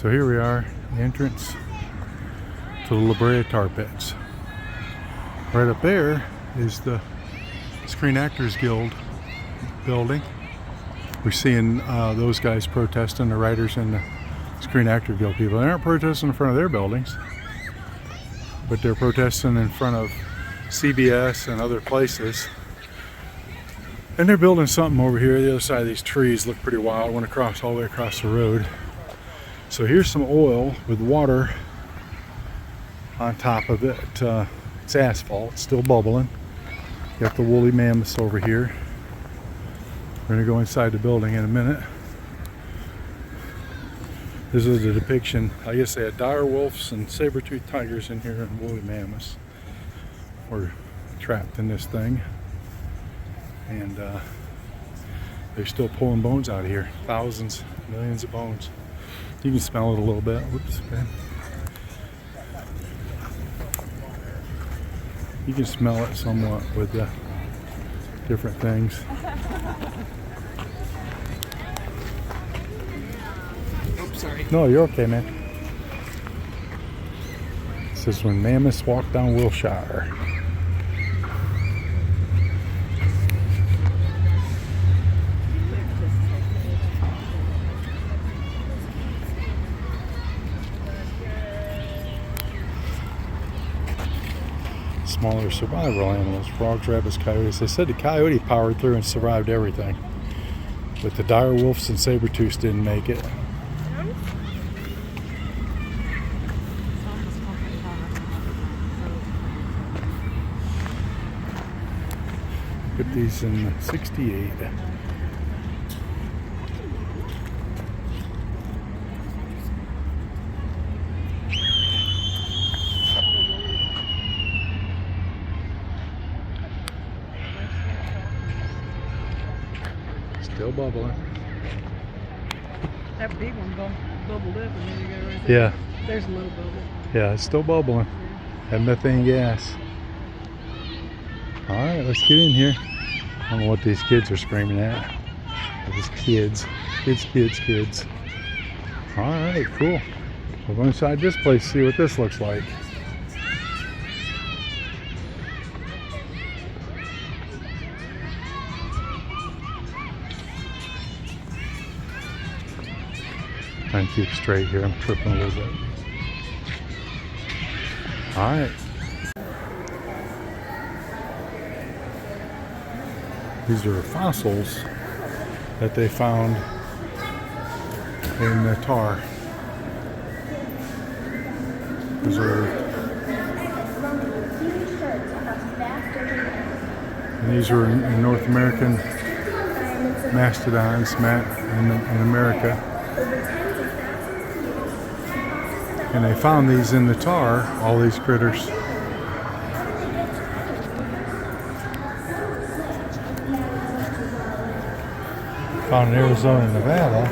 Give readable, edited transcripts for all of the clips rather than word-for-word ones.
So here we are, the entrance to the Brea tar pits. Right up there is the Screen Actors Guild building. We're seeing those guys protesting, the writers and the Screen Actor Guild people. They aren't protesting in front of their buildings, but they're protesting in front of CBS and other places. And they're building something over here. The other side of these trees look pretty wild. Went across all the way across the road. So here's some oil with water on top of it. It's asphalt, it's still bubbling. Got the woolly mammoths over here. We're gonna go inside the building in a minute. This is a depiction. I guess they had dire wolves and saber-toothed tigers in here and woolly mammoths were trapped in this thing. And they're still pulling bones out of here. Thousands, millions of bones. You can smell it a little bit. Whoops, man. You can smell it somewhat with the different things. Oops, sorry. No, you're okay, man. This is when mammoths walk down Wilshire. Smaller survival animals, frogs, rabbits, coyotes. They said the coyote powered through and survived everything, but the dire wolves and saber-tooths didn't make it. Put these in 68. Still bubbling. That big one bubbled up and then you go right Yeah. there. There's a little bubble. Yeah, it's still bubbling. That methane gas. Alright, let's get in here. I don't know what these kids are screaming at. These kids. Kids. Alright, cool. We'll go inside this place, see what this looks like. Trying to keep straight here. I'm tripping a little bit. Alright. These are fossils that they found in the tar. These were in North American mastodons in America. And they found these in the tar, all these critters. Found in Arizona and Nevada.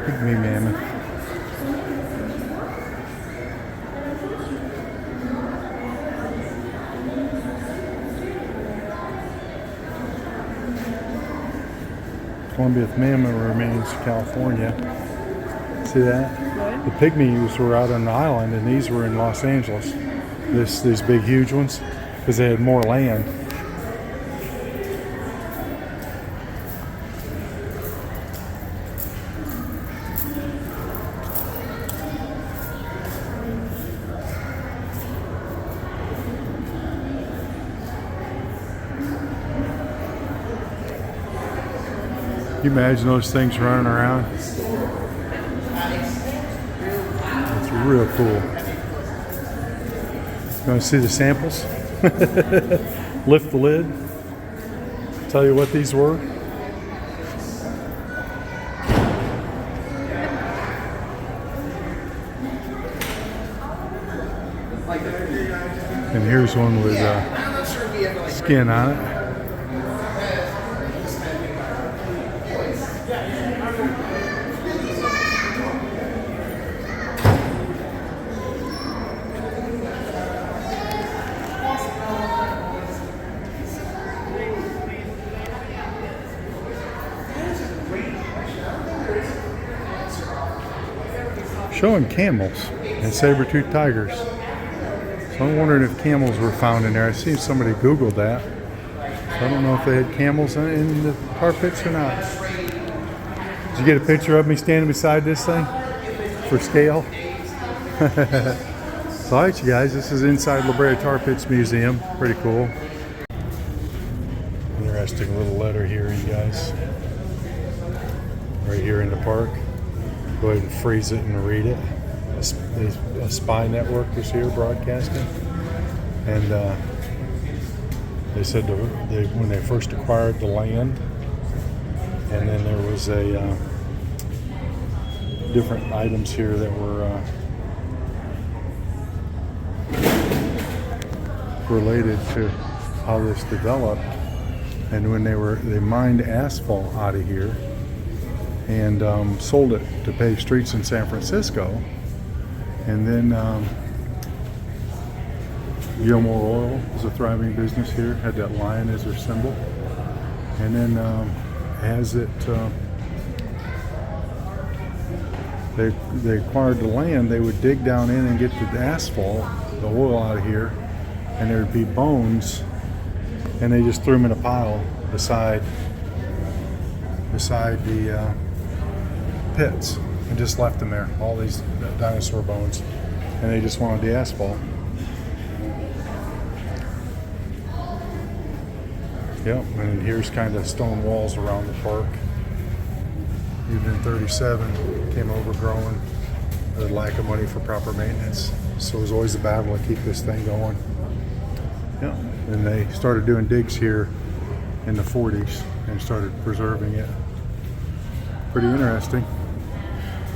Pygmy mammoth. Columbia's mammoth remains California. See that? What? The pygmies were out on the island, and these were in Los Angeles. These big, huge ones, because they had more land. Can you imagine those things running around? It's real cool. You want to see the samples? Lift the lid. Tell you what these were. And here's one with skin on it. showing camels and saber-toothed tigers. So I'm wondering if camels were found in there. I seen somebody Googled that. So I don't know if they had camels in the tar pits or not. Did you get a picture of me standing beside this thing for scale? So alright you guys, this is inside La Brea Tar Pits Museum. Pretty cool. Interesting little letter here, you guys. Right here in the park. Go ahead and freeze it and read it. A spy network is here broadcasting. And they said when they first acquired the land, and then there was a different items here that were related to how this developed. And when they mined asphalt out of here and sold it to pave streets in San Francisco, and then Gilmore Oil was a thriving business here, had that lion as their symbol, and then as it they acquired the land, they would dig down in and get the asphalt, the oil out of here, and there would be bones, and they just threw them in a pile beside the pits and just left them there, all these dinosaur bones, and they just wanted the asphalt. Yep, and here's kind of stone walls around the park. Even in 37, came overgrown, the lack of money for proper maintenance, so it was always a battle to keep this thing going. Yeah, and they started doing digs here in the 40s and started preserving it. Pretty interesting.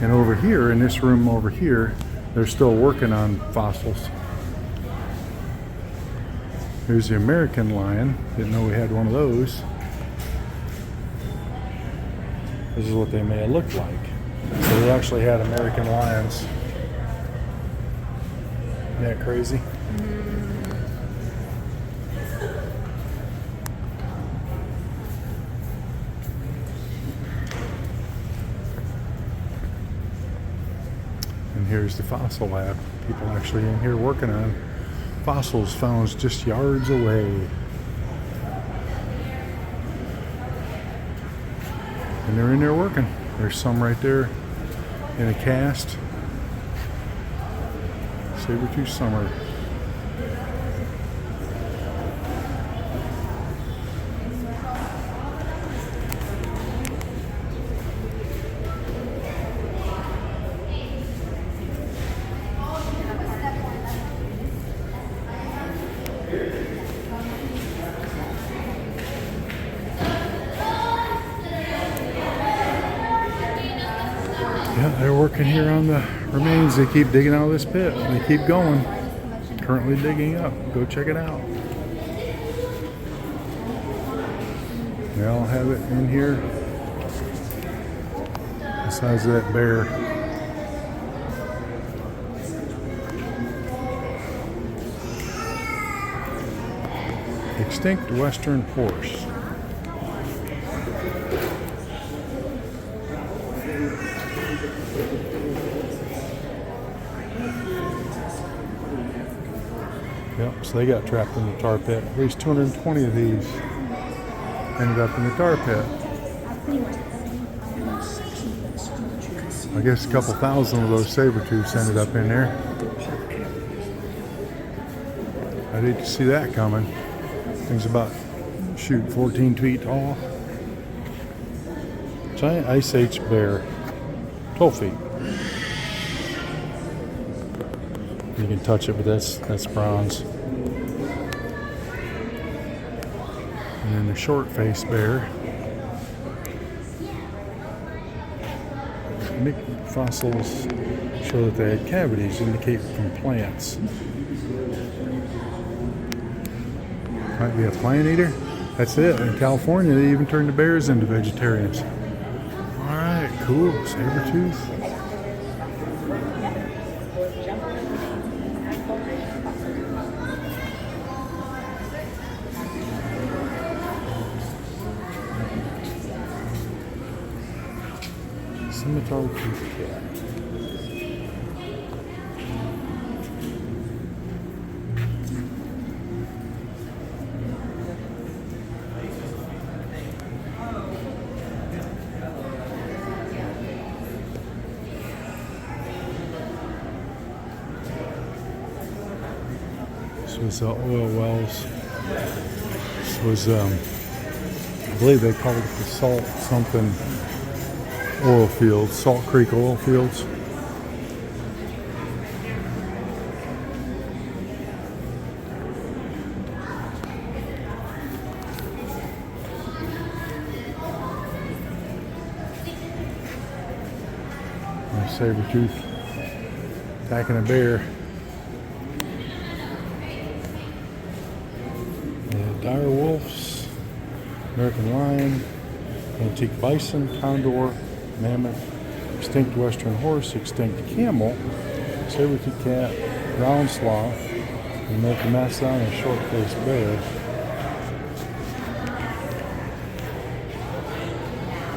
And over here, in this room over here, they're still working on fossils. Here's the American lion. Didn't know we had one of those. This is what they may have looked like. So they actually had American lions. Isn't that crazy? And here's the fossil lab. People actually in here working on fossils found just yards away. And they're in there working. There's some right there in a cast. Saber-tooth summer. Yeah, they're working here on the remains. They keep digging out of this pit. They keep going. Currently digging up. Go check it out. They all have it in here. The size of that bear. Extinct western horse. Yep, so they got trapped in the tar pit. At least 220 of these ended up in the tar pit. I guess a couple thousand of those saber-tooths ended up in there. I didn't see that coming. Thing's about, shoot, 14 feet tall. Giant Ice Age bear, 12 feet. You can touch it, but that's bronze. And then the short-faced bear. Fossils show that they had cavities, indicate from plants. Might be a plant eater. That's it. In California, they even turned the bears into vegetarians. All right, cool. Saber-tooth. Scimitar tooth cat. was oil wells. This was, I believe they called it the Salt something oil fields, Salt Creek oil fields. Saber-tooth attacking a bear. Dire wolves, American lion, antique bison, condor, mammoth, extinct western horse, extinct camel, saber-tooth cat, ground sloth, American mastodon, and short-faced bear.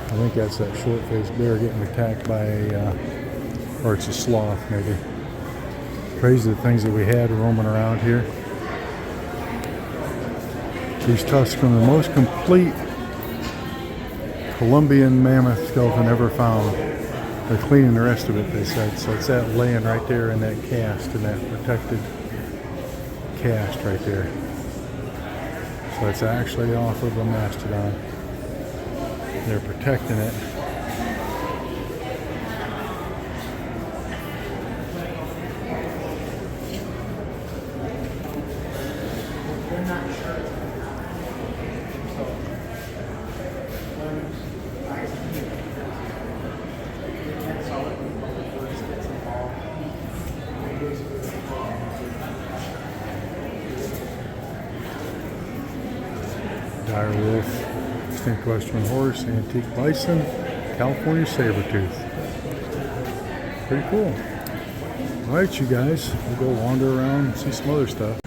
I think that's that short-faced bear getting attacked by a, or it's a sloth maybe. Crazy the things that we had roaming around here. These tusks are the most complete Colombian mammoth skeleton ever found. They're cleaning the rest of it, they said. So it's that laying right there in that cast, in that protected cast right there. So it's actually off of a mastodon. They're protecting it. Dire wolf, extinct western horse, antique bison, California saber-tooth. Pretty cool. Alright, you guys, we'll go wander around and see some other stuff.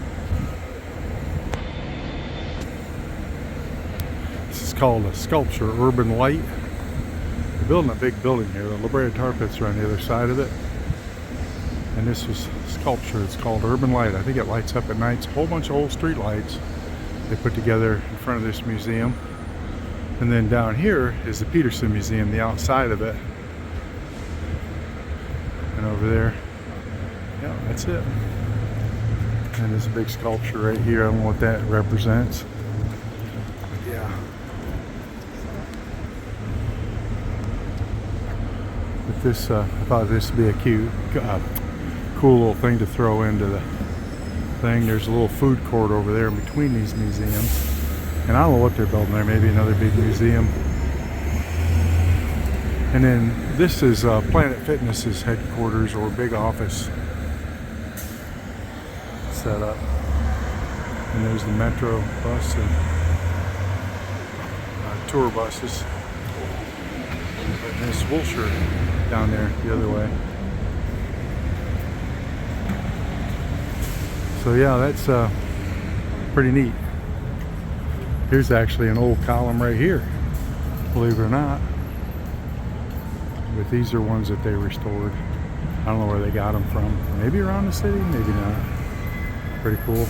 This is called a sculpture, Urban Light. They're building a big building here. The La Brea tar pits are on the other side of it. And this is sculpture. It's called Urban Light. I think it lights up at night. It's a whole bunch of old street lights they put together in front of this museum. And then down here is the Peterson Museum, the outside of it. And over there, yeah, that's it. And there's a big sculpture right here. I don't know what that represents. But yeah. But this, I thought this would be a cute, cool little thing to throw into the thing. There's a little food court over there in between these museums. And I don't know what they're building there, maybe another big museum. And then this is Planet Fitness's headquarters or big office set up. And there's the metro bus and tour buses. And there's Wilshire down there the other way. So yeah, that's pretty neat. Here's actually an old column right here, believe it or not. But these are ones that they restored. I don't know where they got them from. Maybe around the city, maybe not. Pretty cool.